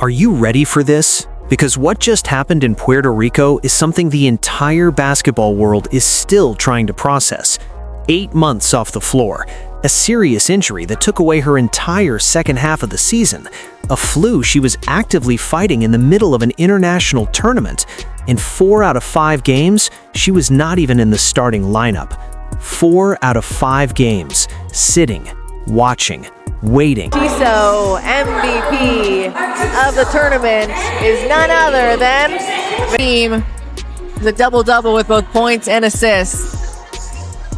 Are you ready for this? Because what just happened in Puerto Rico is something the entire basketball world is still trying to process. 8 months off the floor, a serious injury that took away her entire second half of the season, a flu she was actively fighting in the middle of an international tournament. In 4 out of 5 games, she was not even in the starting lineup. 4 out of 5 games, sitting, watching, waiting. So MVP of the tournament is none other than team. The double-double with both points and assists.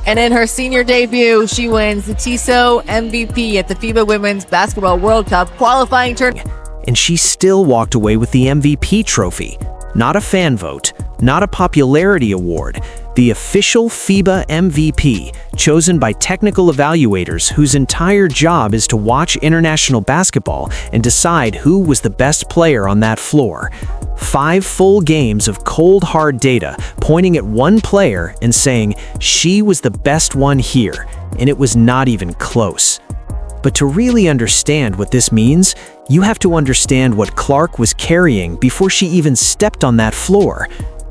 And in her senior debut, she wins the TISO MVP at the FIBA Women's Basketball World Cup qualifying tournament. And she still walked away with the MVP trophy. Not a fan vote, not a popularity award, the official FIBA MVP, chosen by technical evaluators whose entire job is to watch international basketball and decide who was the best player on that floor. 5 full games of cold hard data pointing at one player and saying she was the best one here, and it was not even close. But to really understand what this means, you have to understand what Clark was carrying before she even stepped on that floor.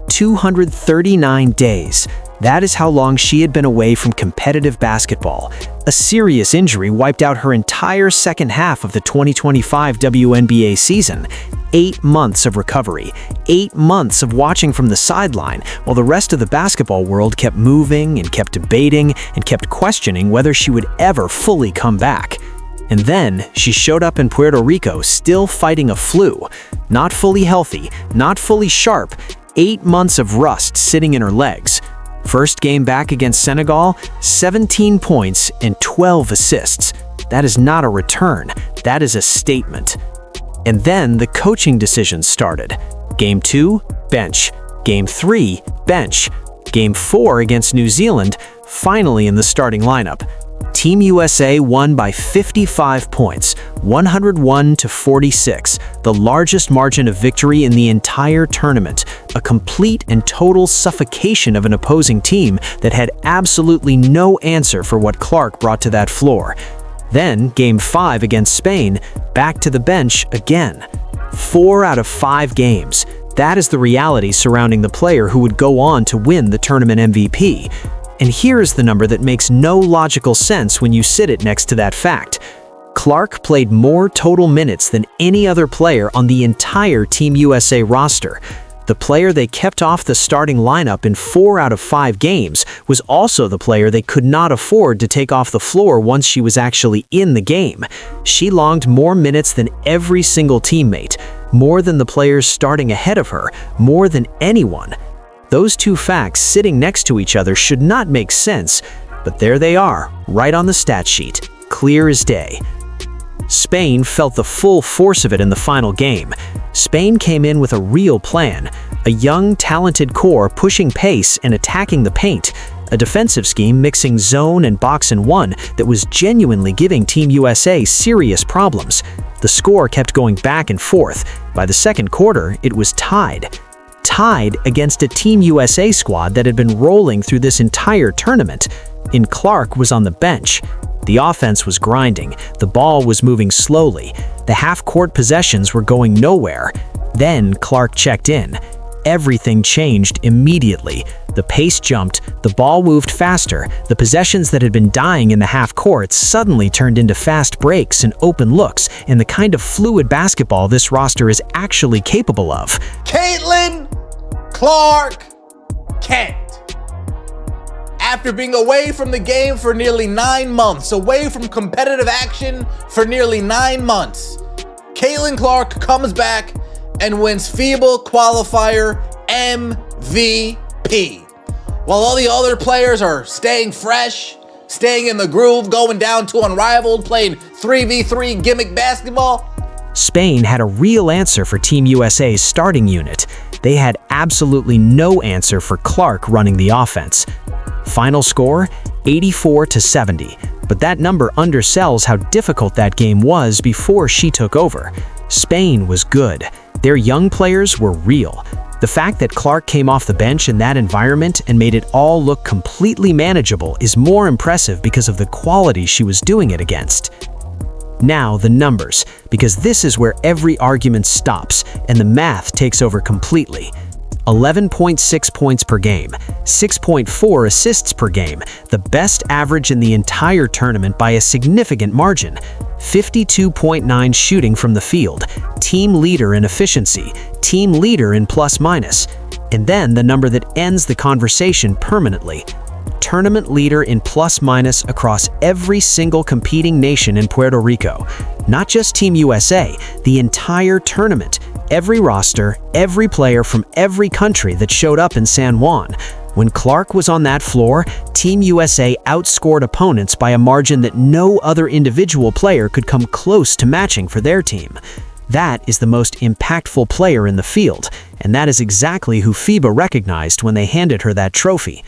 239 days. That is how long she had been away from competitive basketball. A serious injury wiped out her entire second half of the 2025 WNBA season. 8 months of recovery, 8 months of watching from the sideline, while the rest of the basketball world kept moving and kept debating and kept questioning whether she would ever fully come back. And then she showed up in Puerto Rico still fighting a flu. Not fully healthy, not fully sharp, 8 months of rust sitting in her legs. First game back against Senegal, 17 points and 12 assists. That is not a return, that is a statement. And then the coaching decisions started. Game 2, bench. Game 3, bench. Game 4 against New Zealand, finally in the starting lineup. Team USA won by 55 points, 101-46, the largest margin of victory in the entire tournament, a complete and total suffocation of an opposing team that had absolutely no answer for what Clark brought to that floor. Then, Game 5 against Spain, back to the bench again. 4 out of 5 games. That is the reality surrounding the player who would go on to win the tournament MVP. And here is the number that makes no logical sense when you sit it next to that fact. Clark played more total minutes than any other player on the entire Team USA roster. The player they kept off the starting lineup in 4 out of 5 games was also the player they could not afford to take off the floor once she was actually in the game. She logged more minutes than every single teammate, more than the players starting ahead of her, more than anyone. Those two facts sitting next to each other should not make sense, but there they are, right on the stat sheet, clear as day. Spain felt the full force of it in the final game. Spain came in with a real plan, a young, talented core pushing pace and attacking the paint, a defensive scheme mixing zone and box and one that was genuinely giving Team USA serious problems. The score kept going back and forth. By the second quarter, it was tied. Tied against a Team USA squad that had been rolling through this entire tournament. And Clark was on the bench. The offense was grinding, the ball was moving slowly, the half-court possessions were going nowhere. Then Clark checked in. Everything changed immediately. The pace jumped, the ball moved faster, the possessions that had been dying in the half-court suddenly turned into fast breaks and open looks, and the kind of fluid basketball this roster is actually capable of. Caitlin Clark Kent. After being away from the game for nearly 9 months, away from competitive action for nearly 9 months, Caitlin Clark comes back and wins FIBA qualifier MVP. While all the other players are staying fresh, staying in the groove, going down to unrivaled, playing 3v3 gimmick basketball, Spain had a real answer for Team USA's starting unit. They had absolutely no answer for Clark running the offense. Final score, 84-70, but that number undersells how difficult that game was before she took over. Spain was good. Their young players were real. The fact that Clark came off the bench in that environment and made it all look completely manageable is more impressive because of the quality she was doing it against. Now the numbers, because this is where every argument stops and the math takes over completely. 11.6 points per game, 6.4 assists per game, the best average in the entire tournament by a significant margin, 52.9 shooting from the field, team leader in efficiency, team leader in plus-minus, and then the number that ends the conversation permanently. Tournament leader in plus-minus across every single competing nation in Puerto Rico. Not just Team USA, the entire tournament. Every roster, every player from every country that showed up in San Juan. When Clark was on that floor, Team USA outscored opponents by a margin that no other individual player could come close to matching for their team. That is the most impactful player in the field, and that is exactly who FIBA recognized when they handed her that trophy.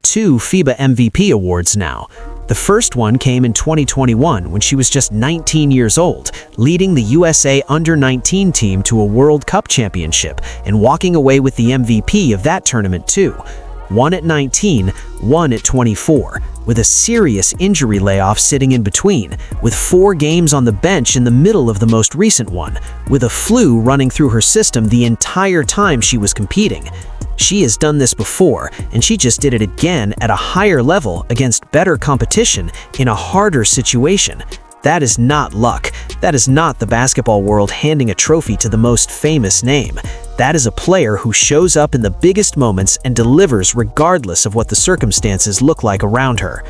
2 FIBA MVP awards now. The first one came in 2021 when she was just 19 years old, leading the USA Under-19 team to a World Cup championship and walking away with the MVP of that tournament too. One at 19, one at 24, with a serious injury layoff sitting in between, with 4 games on the bench in the middle of the most recent one, with a flu running through her system the entire time she was competing. She has done this before, and she just did it again at a higher level against better competition in a harder situation. That is not luck. That is not the basketball world handing a trophy to the most famous name. That is a player who shows up in the biggest moments and delivers regardless of what the circumstances look like around her.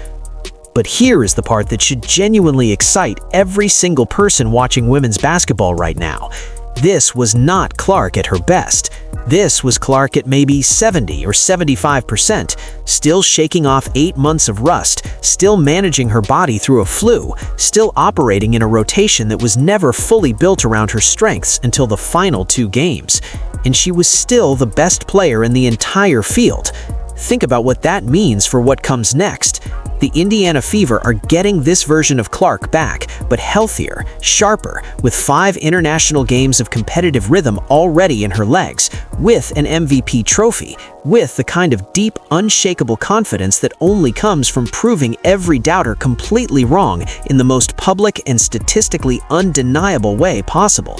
But here is the part that should genuinely excite every single person watching women's basketball right now. This was not Clark at her best. This was Clark at maybe 70 or 75%, still shaking off 8 months of rust, still managing her body through a flu, still operating in a rotation that was never fully built around her strengths until the final 2 games. And she was still the best player in the entire field. Think about what that means for what comes next. The Indiana Fever are getting this version of Clark back, but healthier, sharper, with 5 international games of competitive rhythm already in her legs, with an MVP trophy, with the kind of deep, unshakable confidence that only comes from proving every doubter completely wrong in the most public and statistically undeniable way possible.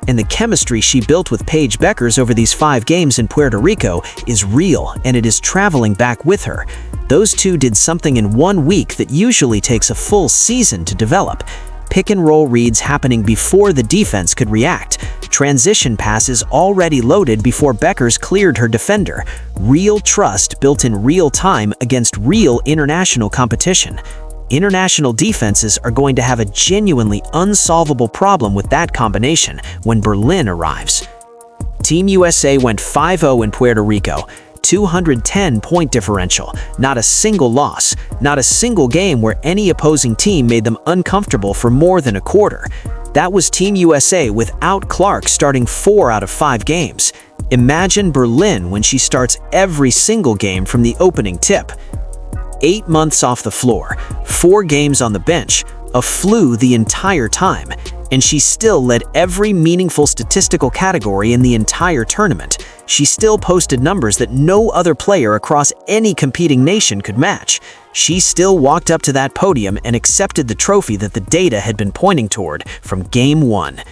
And the chemistry she built with Paige Bueckers over these 5 games in Puerto Rico is real, and it is traveling back with her. Those two did something in 1 week that usually takes a full season to develop. Pick-and-roll reads happening before the defense could react. Transition passes already loaded before Bueckers cleared her defender. Real trust built in real time against real international competition. International defenses are going to have a genuinely unsolvable problem with that combination when Berlin arrives. Team USA went 5-0 in Puerto Rico. 210-point differential, not a single loss, not a single game where any opposing team made them uncomfortable for more than a quarter. That was Team USA without Clark starting 4 out of 5 games. Imagine Berlin when she starts every single game from the opening tip. 8 months off the floor, 4 games on the bench, a flu the entire time, and she still led every meaningful statistical category in the entire tournament. She still posted numbers that no other player across any competing nation could match. She still walked up to that podium and accepted the trophy that the data had been pointing toward from Game 1.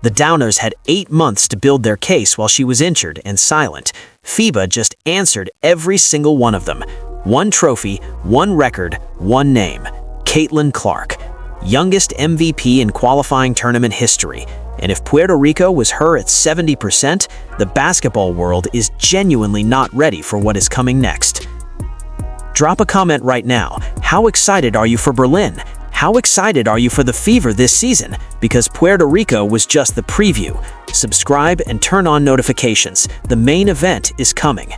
The Downers had 8 months to build their case while she was injured and silent. FIBA just answered every single one of them. 1 trophy, 1 record, 1 name. Caitlin Clark. Youngest MVP in qualifying tournament history. And if Puerto Rico was her at 70%, the basketball world is genuinely not ready for what is coming next. Drop a comment right now. How excited are you for Berlin? How excited are you for the Fever this season? Because Puerto Rico was just the preview. Subscribe and turn on notifications. The main event is coming.